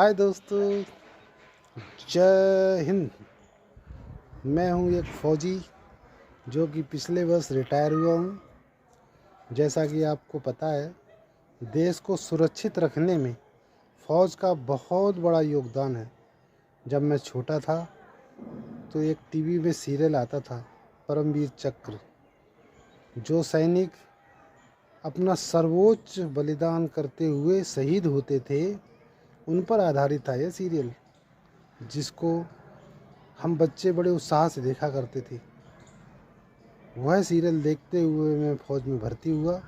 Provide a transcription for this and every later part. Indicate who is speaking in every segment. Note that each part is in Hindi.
Speaker 1: हाय दोस्तों, जय हिंद। मैं हूं एक फ़ौजी जो कि पिछले वर्ष रिटायर हुआ हूं। जैसा कि आपको पता है, देश को सुरक्षित रखने में फ़ौज का बहुत बड़ा योगदान है। जब मैं छोटा था तो एक टीवी में सीरियल आता था, परमवीर चक्र। जो सैनिक अपना सर्वोच्च बलिदान करते हुए शहीद होते थे, उन पर आधारित था यह सीरियल, जिसको हम बच्चे बड़े उत्साह से देखा करते थे। वह सीरियल देखते हुए मैं फ़ौज में भर्ती हुआ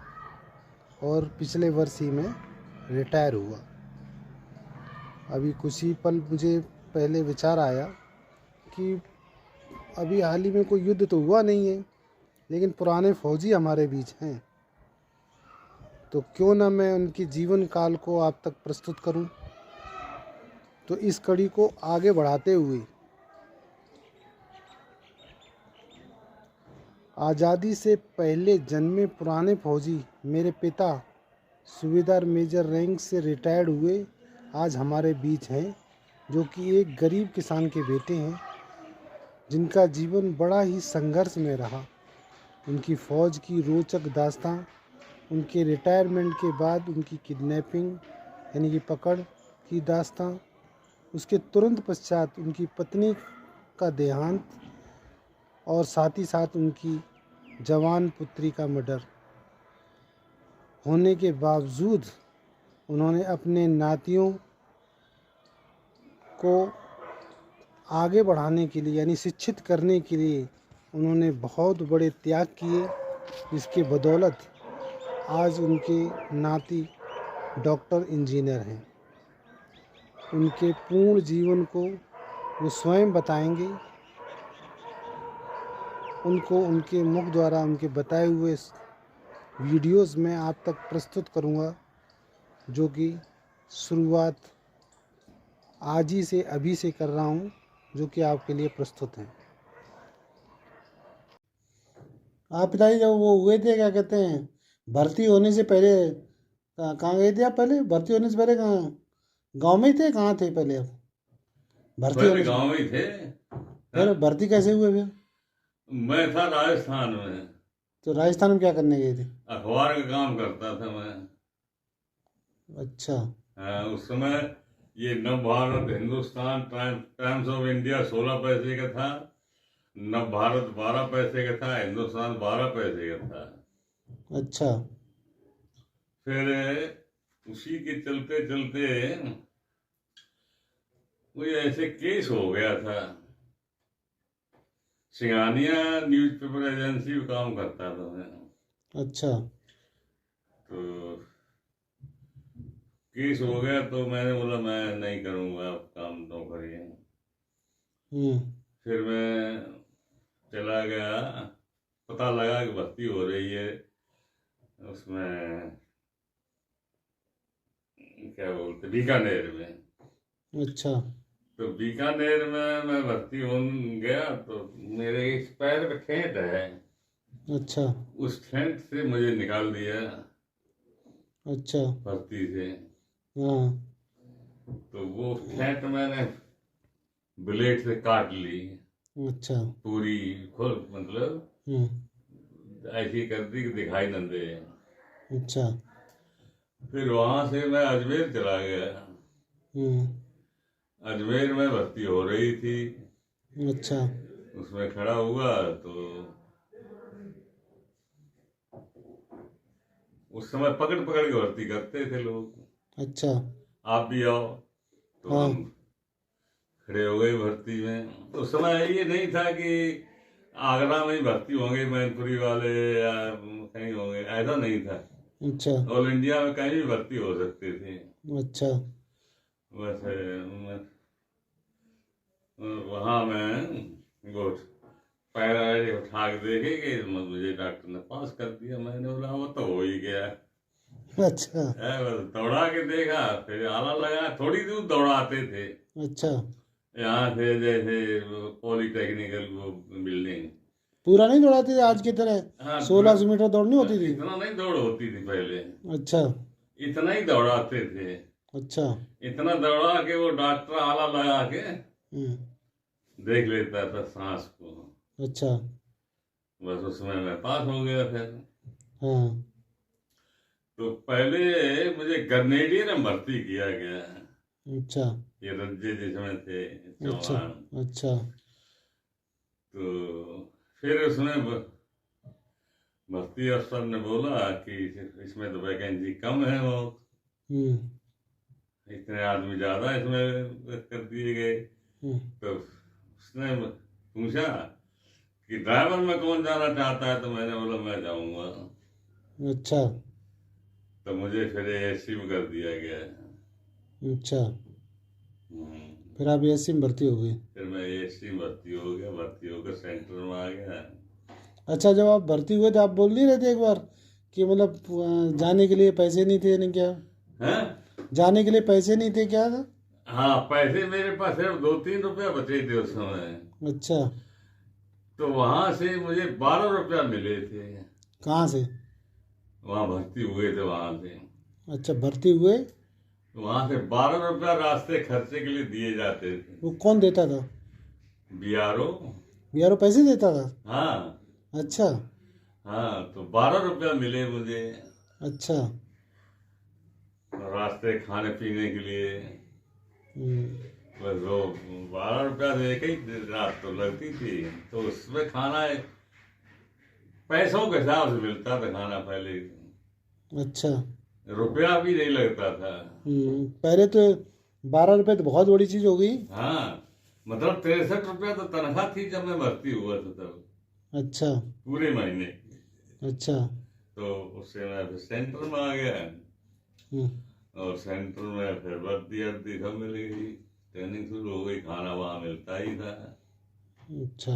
Speaker 1: और पिछले वर्ष ही मैं रिटायर हुआ। अभी कुछ ही पल मुझे पहले विचार आया कि अभी हाल ही में कोई युद्ध तो हुआ नहीं है, लेकिन पुराने फ़ौजी हमारे बीच हैं, तो क्यों ना मैं उनके जीवन काल को आप तक प्रस्तुत करूं। तो इस कड़ी को आगे बढ़ाते हुए आज़ादी से पहले जन्मे पुराने फौजी मेरे पिता सूबेदार मेजर रैंक से रिटायर्ड हुए आज हमारे बीच हैं, जो कि एक गरीब किसान के बेटे हैं, जिनका जीवन बड़ा ही संघर्ष में रहा। उनकी फ़ौज की रोचक दास्तां, उनके रिटायरमेंट के बाद उनकी किडनैपिंग यानी कि पकड़ की दास्तां, उसके तुरंत पश्चात उनकी पत्नी का देहांत और साथ ही साथ उनकी जवान पुत्री का मर्डर होने के बावजूद उन्होंने अपने नातियों को आगे बढ़ाने के लिए यानी शिक्षित करने के लिए उन्होंने बहुत बड़े त्याग किए, जिसके बदौलत आज उनके नाती डॉक्टर इंजीनियर हैं। उनके पूर्ण जीवन को वो स्वयं बताएंगे। उनको उनके मुख द्वारा उनके बताए हुए वीडियोस में आप तक प्रस्तुत करूंगा, जो कि शुरुआत आज ही से अभी से कर रहा हूं, जो कि आपके लिए प्रस्तुत हैं। आप पिताजी जब वो हुए थे, क्या कहते हैं, भर्ती होने से पहले कहाँ गए थे आप? पहले भर्ती होने से पहले कहाँ, गांव में ही थे? कहाँ थे पहले आप भर्ती होने से?
Speaker 2: गांव में ही थे।
Speaker 1: फिर भर्ती कैसे हुए फिर?
Speaker 2: मैं था राजस्थान में।
Speaker 1: तो राजस्थान में क्या करने गए थे?
Speaker 2: अखबार का काम करता था मैं।
Speaker 1: अच्छा।
Speaker 2: उस समय ये नव Bharat Hindustan times of India 16 पैसे का था, नव भारत 12 पैसे का था, हिंदुस्तान 12 पैसे का था।
Speaker 1: अच्छा।
Speaker 2: फिर उसी के चलते चलते कोई ऐसे केस हो गया था। सिंघानिया न्यूज़पेपर एजेंसी में काम करता था मैं।
Speaker 1: अच्छा।
Speaker 2: तो केस हो गया तो मैंने बोला मैं नहीं करूँगा अब काम नौकरी। फिर मैं चला गया, पता लगा कि भर्ती हो रही है उसमें, क्या बोलते, बीकानेर में।
Speaker 1: अच्छा।
Speaker 2: तो बीकानेर में मैं भर्ती हो गया तो मेरे इस पैर में ठेंठ है।
Speaker 1: अच्छा।
Speaker 2: उस ठेंठ से मुझे निकाल दिया
Speaker 1: अच्छा।
Speaker 2: भर्ती से।
Speaker 1: हाँ।
Speaker 2: तो वो ठेंठ मैंने ब्लेड से काट ली।
Speaker 1: अच्छा।
Speaker 2: पूरी खुद मतलब ऐसी कर दी कि दिखाई न दे।
Speaker 1: अच्छा।
Speaker 2: फिर वहां से मैं अजमेर चला गया। अजमेर में भर्ती हो रही थी।
Speaker 1: अच्छा।
Speaker 2: उसमें खड़ा हुआ तो उस समय पकड़ पकड़ के भर्ती करते थे लोग।
Speaker 1: अच्छा।
Speaker 2: आप भी आओ, तो
Speaker 1: हाँ।
Speaker 2: हम खड़े हो गए भर्ती में। उस समय ये नहीं था कि आगरा में ही भर्ती होंगे मैनपुरी वाले या कहीं होंगे, ऐसा नहीं था।
Speaker 1: अच्छा।
Speaker 2: ऑल इंडिया में कहीं भी भर्ती हो सकते थे।
Speaker 1: अच्छा।
Speaker 2: वैसे वहाँ मैं वो पैरा उठा के देखे कि मुझे डॉक्टर ने पास कर दिया। मैंने बोला वो तो हो ही गया।
Speaker 1: अच्छा।
Speaker 2: बस दौड़ा के देखा, फिर आला लगा, थोड़ी दूर दौड़ाते थे।
Speaker 1: अच्छा।
Speaker 2: यहाँ से जैसे पॉलिटेक्निकल वो बिल्डिंग।
Speaker 1: पूरा नहीं दौड़ाते थे आज की तरह?
Speaker 2: हाँ,
Speaker 1: 1600 मीटर दौड़नी होती थी?
Speaker 2: इतना नहीं दौड़ होती थी पहले।
Speaker 1: अच्छा।
Speaker 2: इतना ही दौड़ाते थे।
Speaker 1: अच्छा।
Speaker 2: इतना दौड़ा कि वो डॉक्टर आला लगा के देख लेता था सांस को।
Speaker 1: अच्छा।
Speaker 2: बस उसमें मैं पास हो गया फिर।
Speaker 1: हाँ।
Speaker 2: तो पहले मुझे ग्रेनेडियर में भर्ती किया गया,
Speaker 1: अच्छा।
Speaker 2: ये रज्जे जिसमें थे
Speaker 1: अच्छा।
Speaker 2: चौहान।
Speaker 1: अच्छा।
Speaker 2: तो फिर उसमें भर्ती अफसर ने बोला कि इसमें तो वैकेंसी कम है, वो इतने आदमी ज्यादा इसमें कर दिए गए। तो उसने पूछा कि ड्राइवर में कौन जाना चाहता है, तो मैंने बोला मैं जाऊंगा।
Speaker 1: अच्छा।
Speaker 2: तो मुझे फिर एएससी में कर दिया गया।
Speaker 1: अच्छा।
Speaker 2: हम्म,
Speaker 1: फिर आप एएससी में भर्ती हो गए।
Speaker 2: फिर मैं एएससी में भर्ती हो गया, भर्ती होकर सेंटर में आ गया।
Speaker 1: अच्छा, जब आप भर्ती हुए तो आप बोल नहीं रहे थे एक बार कि मतलब जाने के लिए पैसे नहीं थे नहीं क्या?
Speaker 2: हैं?
Speaker 1: जाने के लिए पैसे नहीं थे क्या था?
Speaker 2: हाँ, पैसे मेरे पास सिर्फ 2-3 रुपया बचे थे उस समय।
Speaker 1: अच्छा।
Speaker 2: तो वहां से मुझे 12 रुपया मिले थे।
Speaker 1: कहाँ से?
Speaker 2: वहां भर्ती हुए थे वहां से।
Speaker 1: अच्छा, भर्ती हुए।
Speaker 2: वहां से 12 रुपया रास्ते खर्चे के लिए दिए जाते थे।
Speaker 1: वो कौन देता था?
Speaker 2: बीआरओ।
Speaker 1: बीआरओ पैसे देता था?
Speaker 2: हाँ।
Speaker 1: अच्छा।
Speaker 2: हाँ, तो 12 रुपया मिले मुझे
Speaker 1: अच्छा।
Speaker 2: रास्ते खाने पीने के लिए। बस वो 12 रुपया से एक ही रात तो लगती थी, तो उसमें खाना पैसों के हिसाब से मिलता था खाना पहले।
Speaker 1: अच्छा।
Speaker 2: रुपया भी नहीं लगता था।
Speaker 1: पहले तो 12 रुपए तो बहुत बड़ी चीज हो गई।
Speaker 2: हाँ, मतलब 63 रुपया तो तनख्वाह थी जब मैं भर्ती हुआ था तब,
Speaker 1: अच्छा।
Speaker 2: पूरे महीने।
Speaker 1: अच्छा।
Speaker 2: तो उससे मैं फिर सेंटर में आ गया,
Speaker 1: हम्म,
Speaker 2: और सेंटर में फिर वर्दी वर्दी सब मिल गई, ट्रेनिंग शुरू हो गई, खाना वहाँ मिलता ही था।
Speaker 1: अच्छा।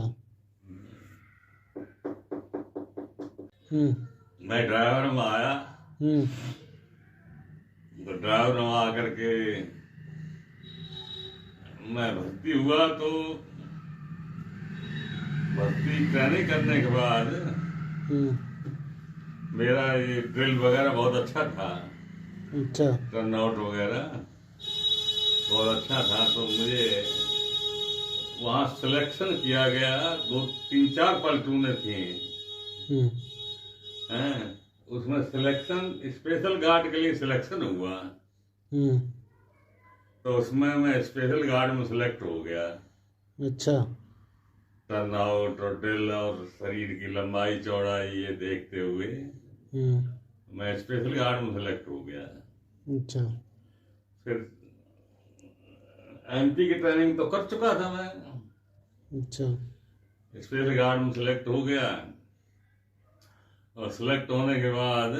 Speaker 2: मैं ड्राइवर में आया,
Speaker 1: हम्म।
Speaker 2: तो ड्राइवर में आकर के मैं भर्ती हुआ। तो भर्ती ट्रेनिंग करने के बाद मेरा ये ड्रिल वगैरह बहुत अच्छा था।
Speaker 1: अच्छा।
Speaker 2: टर्नआउट वगैरह बहुत अच्छा था। तो मुझे वहाँ सिलेक्शन किया गया, 2-3-4 प्लाटूनें थी हैं, उसमें सिलेक्शन स्पेशल गार्ड के लिए सिलेक्शन हुआ। तो उसमें मैं स्पेशल गार्ड में सिलेक्ट हो गया।
Speaker 1: अच्छा।
Speaker 2: टर्नआउट और ड्रिल और शरीर की लंबाई चौड़ाई ये देखते हुए मैं स्पेशल गार्ड में सिलेक्ट हो गया।
Speaker 1: अच्छा।
Speaker 2: फिर एमपी की ट्रेनिंग तो कर चुका था मैं।
Speaker 1: अच्छा।
Speaker 2: स्पेशल गार्ड में सिलेक्ट हो गया, और सिलेक्ट होने के बाद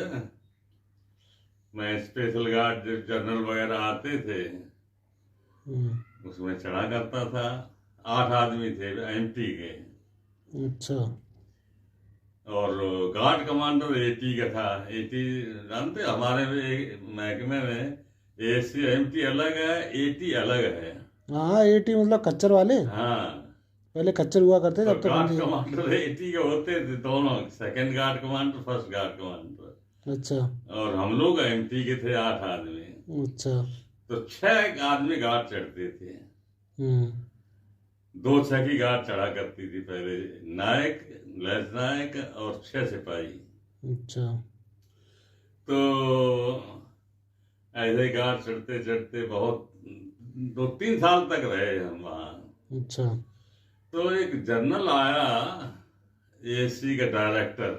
Speaker 2: मैं स्पेशल गार्ड जब जनरल वगैरह आते थे उसमें चढ़ा करता था। 8 आदमी थे एमटी के।
Speaker 1: अच्छा।
Speaker 2: और गार्ड कमांडर एटी का था। एटी जानते, हमारे महकमे में एएससी एमटी अलग है, एटी अलग है।
Speaker 1: हाँ, एटी मतलब खच्चर वाले।
Speaker 2: हाँ,
Speaker 1: पहले खच्चर हुआ करते
Speaker 2: तो
Speaker 1: जब तक
Speaker 2: गार्ड
Speaker 1: बंदी।
Speaker 2: कमांडर एटी के होते थे दोनों, second guard commander, first guard commander.
Speaker 1: अच्छा।
Speaker 2: और हम लोग एमटी के थे 8 आदमी।
Speaker 1: अच्छा।
Speaker 2: तो 6 आदमी गार्ड चढ़ते थे। 2 छकी गार्ड चढ़ा करती थी पहले, नायक, लैस नायक और 6 सिपाही।
Speaker 1: अच्छा।
Speaker 2: तो ऐसे गार्ड चढ़ते चढ़ते बहुत 2-3 साल तक रहे हम वहाँ।
Speaker 1: अच्छा।
Speaker 2: तो एक जनरल आया, एएससी का डायरेक्टर,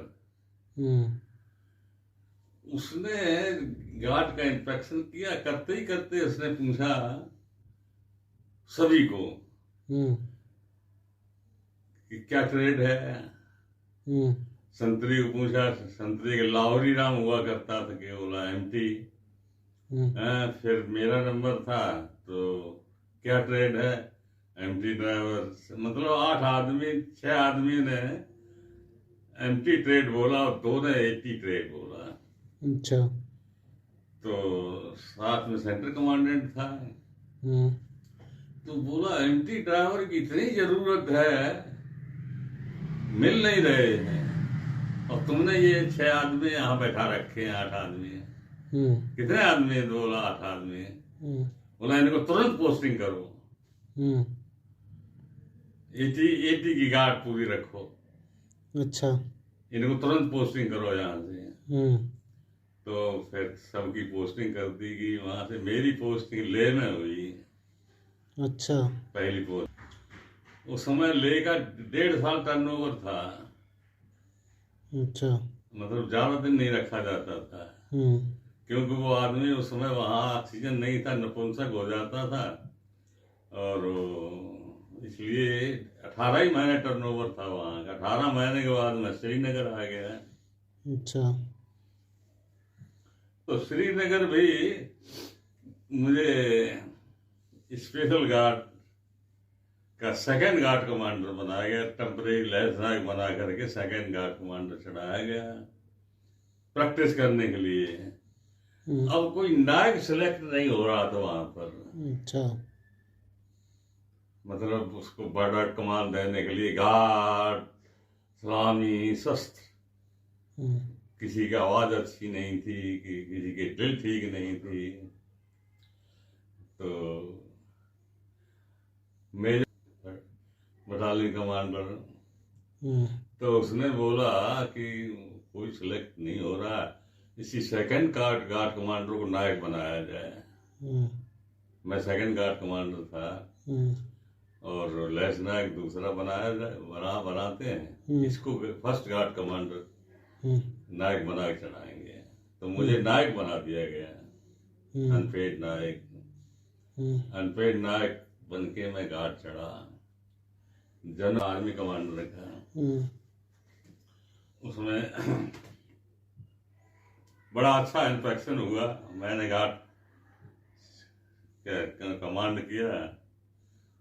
Speaker 2: उसने गार्ड का इंस्पेक्शन किया। करते ही करते उसने पूछा सभी को कि क्या ट्रेड है। संतरी को पूछा, संतरी के लाहौरी नाम हुआ करता था, कि बोला एमटी। फिर मेरा नंबर था, तो क्या ट्रेड है, एमटी ड्राइवर। मतलब 8 आदमी, 6 आदमी ने एमटी ट्रेड बोला और 2 ने एटी ट्रेड बोला।
Speaker 1: अच्छा।
Speaker 2: तो साथ में सेंटर कमांडेंट था। तो बोला एमटी ड्राइवर की इतनी जरूरत है, मिल नहीं रहे हैं, और तुमने ये 6 आदमी यहाँ बैठा रखे हैं, 8 आदमी है। कितने आदमी है? 2 8 आदमी है। बोला इनको तुरंत पोस्टिंग करो, 80 की गार्ड पूरी रखो,
Speaker 1: अच्छा।
Speaker 2: इनको तुरंत पोस्टिंग करो यहाँ से। तो फिर सबकी पोस्टिंग कर दी गई वहां से। मेरी पोस्टिंग लेह में हुई,
Speaker 1: अच्छा।
Speaker 2: पहली पोस्ट। उस समय लेह का 1.5 साल टर्नओवर था,
Speaker 1: अच्छा।
Speaker 2: मतलब ज्यादा दिन नहीं रखा जाता था, क्योंकि वो आदमी उस समय वहाँ ऑक्सीजन नहीं था, नपुंसक हो जाता था, और इसलिए 18 ही महीने टर्नओवर था वहाँ का। 18 महीने के बाद मैं श्रीनगर आ गया।
Speaker 1: अच्छा।
Speaker 2: तो श्रीनगर भी मुझे स्पेशल गार्ड का सेकंड गार्ड कमांडर बनाया गया, टेम्परेरी लेफ्टिनेंट बना करके सेकंड गार्ड कमांडर चढ़ाया गया प्रैक्टिस करने के लिए। अब कोई नायक सिलेक्ट नहीं हो रहा था वहां पर।
Speaker 1: अच्छा।
Speaker 2: मतलब उसको बॉर्डर कमांड देने के लिए गार्ड, सलामी, शस्त्र, किसी की आवाज अच्छी नहीं थी, किसी की ड्रिल ठीक नहीं थी। तो मेजर बटालियन कमांडर, तो उसने बोला कि कोई सिलेक्ट नहीं हो रहा, इसी सेकंड गार्ड कमांडर को नायक बनाया जाए। मैं सेकंड गार्ड कमांडर था, और लेफ्टिनेंट दूसरा बनाते हैं, इसको फर्स्ट गार्ड कमांडर नायक बना के चढ़ाएंगे। तो मुझे नायक बना दिया गया, अनपेड नायक। अनपेड नायक बन के मैं गार्ड चढ़ा, जनरल आर्मी कमांडर का। उसमें बड़ा अच्छा इंस्पेक्शन हुआ। मैंने गार्ड कमांड किया,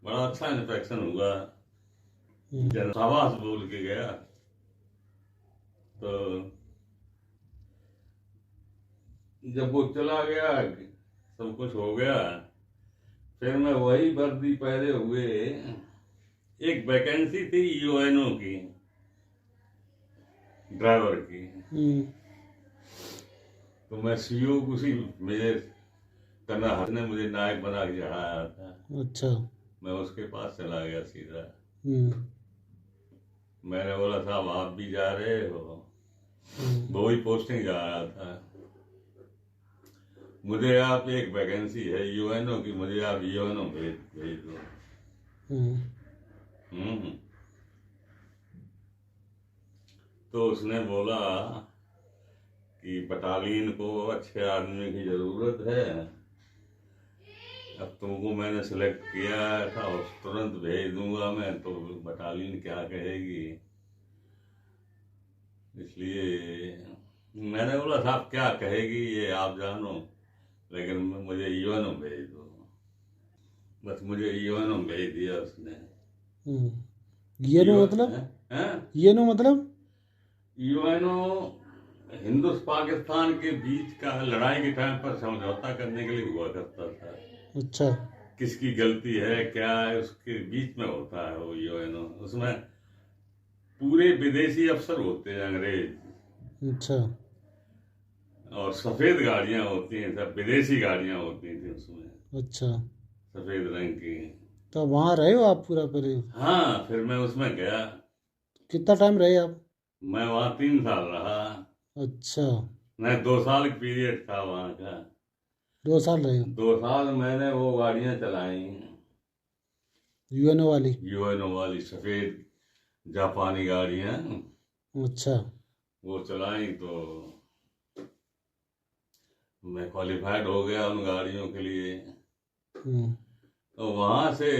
Speaker 2: बड़ा अच्छा इंस्पेक्शन हुआ। जनरल शाबाश बोल के गया। तो जब वो चला गया, सब कुछ हो गया, फिर मैं वही वर्दी पहले हुए, एक वैकेंसी थी यूएनओ की ड्राइवर की। तो मैं सीओ उसी मेजर करना हर ने मुझे नायक बना के चढ़ाया था। अच्छा। मैं उसके पास चला गया सीधा। मैंने बोला साहब आप भी जा रहे हो? वो ही पोस्टिंग जा रहा था। मुझे आप, एक वैकेंसी है यूएनओ की, मुझे आप यूएनओ भेज दो। तो उसने बोला कि बटालियन को अच्छे आदमी की जरूरत है, अब तुमको मैंने सिलेक्ट किया था और तुरंत भेज दूंगा मैं, तो बटालियन क्या कहेगी। इसलिए मैंने बोला साहब क्या कहेगी ये आप जानो, लेकिन मुझे यूएनओ भेज दो। बस मुझे यूएनओ भेज दिया उसने।
Speaker 1: यूएनओ मतलब? यूएनओ मतलब? यूएनओ
Speaker 2: पाकिस्तान के बीच का लड़ाई के टाइम पर समझौता करने के लिए हुआ करता था।
Speaker 1: अच्छा।
Speaker 2: किसकी गलती है क्या है उसके बीच में होता है वो यूएनओ। उसमें पूरे विदेशी अफसर होते हैं, अंग्रेज।
Speaker 1: अच्छा।
Speaker 2: और सफेद गाड़ियां होती हैं, सब विदेशी गाड़ियां होती थी उसमें।
Speaker 1: अच्छा।
Speaker 2: सफेद रंग की।
Speaker 1: तो वहाँ रहे हो आप पूरा करीब?
Speaker 2: हाँ, फिर मैं उसमें गया।
Speaker 1: कितना टाइम रहे आप?
Speaker 2: मैं वहाँ 3 साल रहा।
Speaker 1: अच्छा।
Speaker 2: मैं 2 साल पीरियड था वहाँ का।
Speaker 1: 2 साल रहे हो?
Speaker 2: 2 साल मैंने वो गाड़ियाँ चलाई,
Speaker 1: यूएनओ वाली?
Speaker 2: यूएनओ वाली सफेद जापानी गाड़ियाँ।
Speaker 1: अच्छा।
Speaker 2: वो चलाई तो मैं क्वालिफाइड हो गया उन गाड़ियों के लिए। तो वहाँ से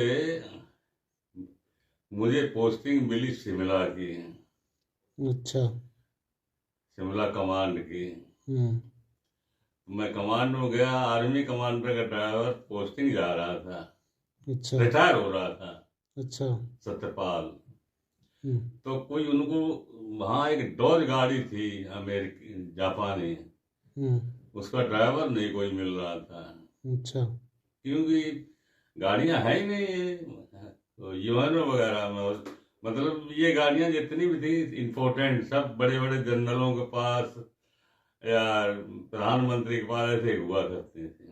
Speaker 2: मुझे पोस्टिंग मिली शिमला की।
Speaker 1: अच्छा।
Speaker 2: शिमला कमांड की। मैं कमांड में गया, आर्मी कमांडर का ड्राइवर पोस्टिंग जा रहा था। अच्छा। रिटायर हो रहा था। अच्छा। सत्यपाल। तो कोई उनको वहाँ एक डॉज गाड़ी थी अमेरिकी जापानी, उसका ड्राइवर नहीं कोई मिल रहा था। अच्छा। क्योंकि गाड़ियां है ही नहीं तो यूएनओ वगैरह में। मतलब ये गाड़ियां जितनी भी थी इम्पोर्टेंट, सब बड़े बड़े जनरलों के पास या प्रधानमंत्री के पास ऐसे हुआ करती थी।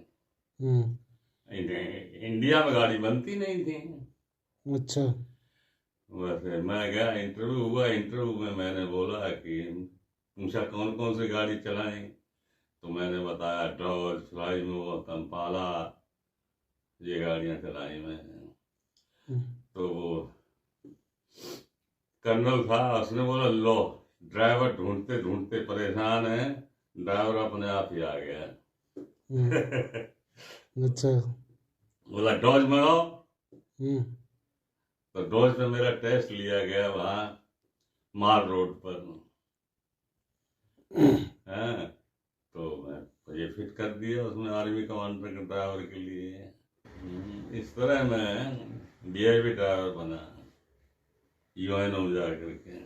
Speaker 2: इंडिया में गाड़ी बनती नहीं थी।
Speaker 1: अच्छा।
Speaker 2: वैसे मैं गया, इंटरव्यू हुआ, इंटरव्यू में मैंने बोला कि पूछा कौन कौन सी गाड़ी चलाई, तो मैंने बताया डॉज, फ्लाइमो, कंपाला, ये गाड़ियां चलाई मैंने। तो वो कर्नल था, उसने बोला लो ड्राइवर ढूंढते ढूंढते परेशान है, ड्राइवर अपने आप ही आ गया।
Speaker 1: अच्छा।
Speaker 2: बोला डॉज मंगाओ,
Speaker 1: हम्म।
Speaker 2: तो डॉज में मेरा टेस्ट लिया गया वहाँ माल रोड पर। हाँ, तो मैं ये फिट कर दिया उसमें आर्मी कमांडर के ड्राइवर के लिए। इस तरह मैं वीआईपी ड्राइवर बना यूएनओ में जा करके।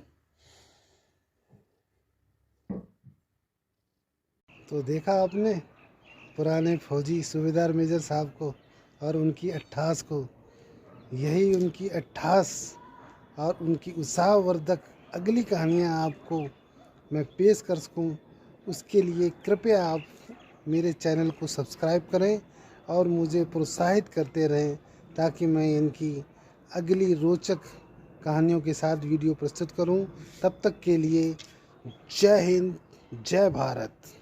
Speaker 1: तो देखा आपने पुराने फौजी सूबेदार मेजर साहब को और उनकी 88 को। यही उनकी 88 और उनकी उत्साहवर्धक अगली कहानियाँ आपको मैं पेश कर सकूं, उसके लिए कृपया आप मेरे चैनल को सब्सक्राइब करें और मुझे प्रोत्साहित करते रहें, ताकि मैं इनकी अगली रोचक कहानियों के साथ वीडियो प्रस्तुत करूं। तब तक के लिए जय हिंद, जय भारत।